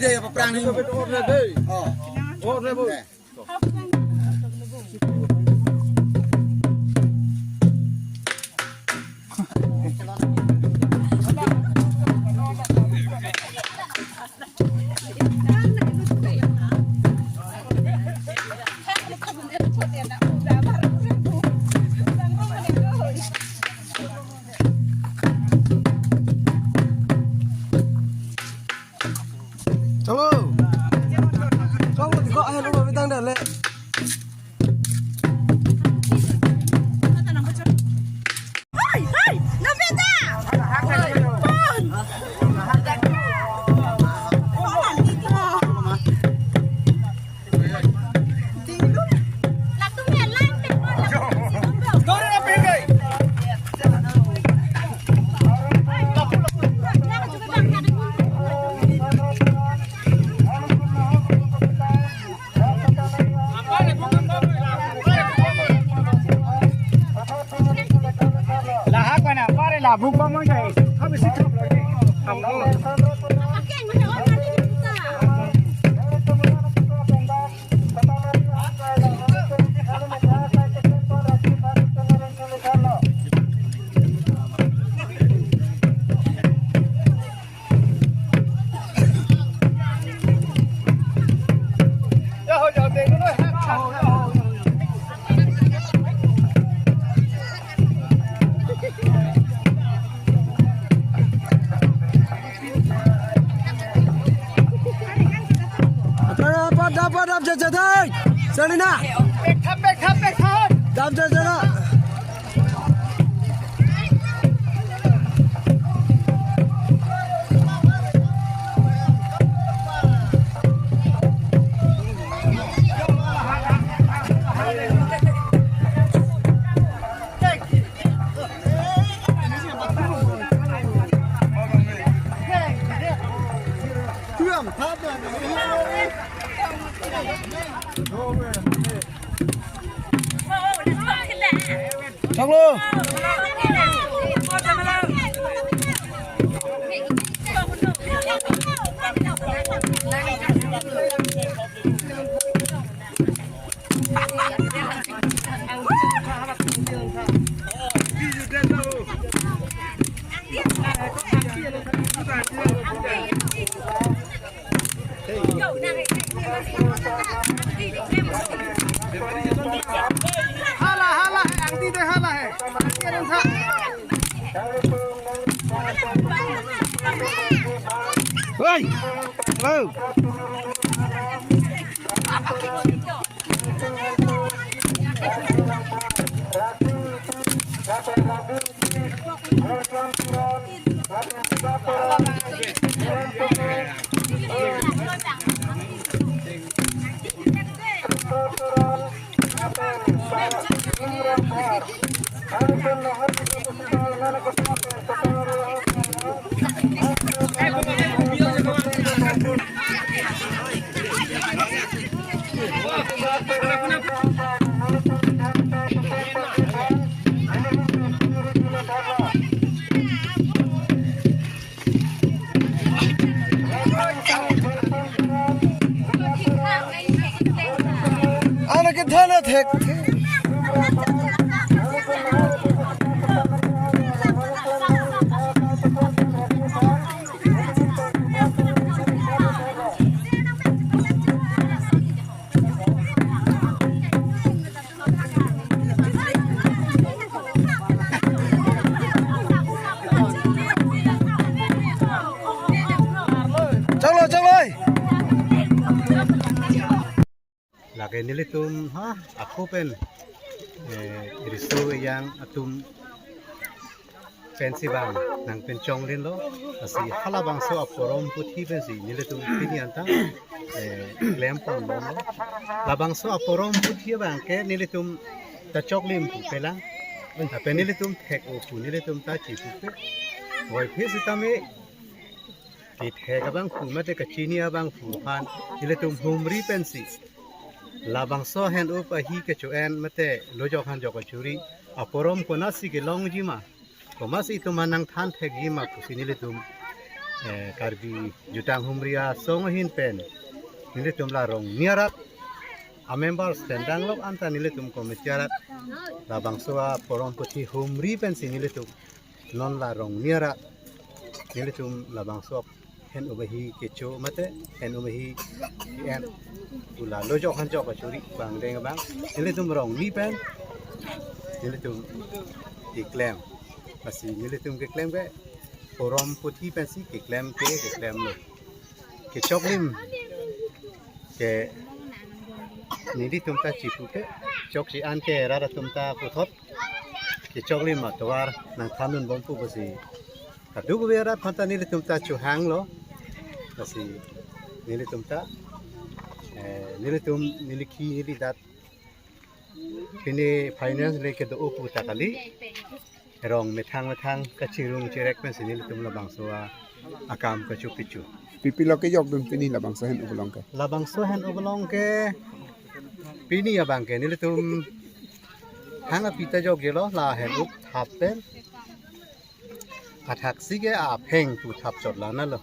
deh apa perang ini? Oh, buka mau guys, habis itu. Đạp chân chân thôi, chân đi nào. Đạp chân chân nào. Xong luôn. Hala, anti deh hala he. Oi, halo. Ana ke thana thek Chalo lagi nilitum aku pen riso yang atum pensi bang nang pencong rin lo asi hala bang so aporom puthi pensi nilitum pini anta lempong lo labang so aporom puthi bang ke nilitum ta choklim pu pela apa nilitum thek o pu nilitum ta chi pu pe wai phisi tame ki thek bang pu mate ka chini bang pu han nilitum humri pensi labang so hand up ahi ke choen mate lojok han jok churi aporom ko nasi ke long jima ko mas itu manang than thek jima kusini le tum karbi jutang humria song hin pen nilitum larong niarat a member standang lok anta nilitum komitiarat labang soa porom puti humri pen si nilitum non larong niarat nilitum labang soa hen ubahi kecho mate hen ubahi en ula lojok han jok churi bang deng bang nilitum rong ni pen nilitum diklem pasti nilitum diklem ke porom puti pen si diklem ke diklem lo ke choklim ke nilitum ta chipu ke chok si an ke rara tum ta puthot ke choklim ma tawar nang thanun bompu pasi kadu bera phanta nilitum ta chu hang lo pasi nilitum ta nilitum nilikhi nilidat kini finance leke do upu takali rong methang kachirung chirek pen nilitum labang soa akam kachu pichu pipilo ke yok dun pini labang sahen ubulong ke labang sohen oblong ke pini ya bang ke nilitum hanga pita jog gelo la hen up thapen athak sige a pheng tu thap chot la na lo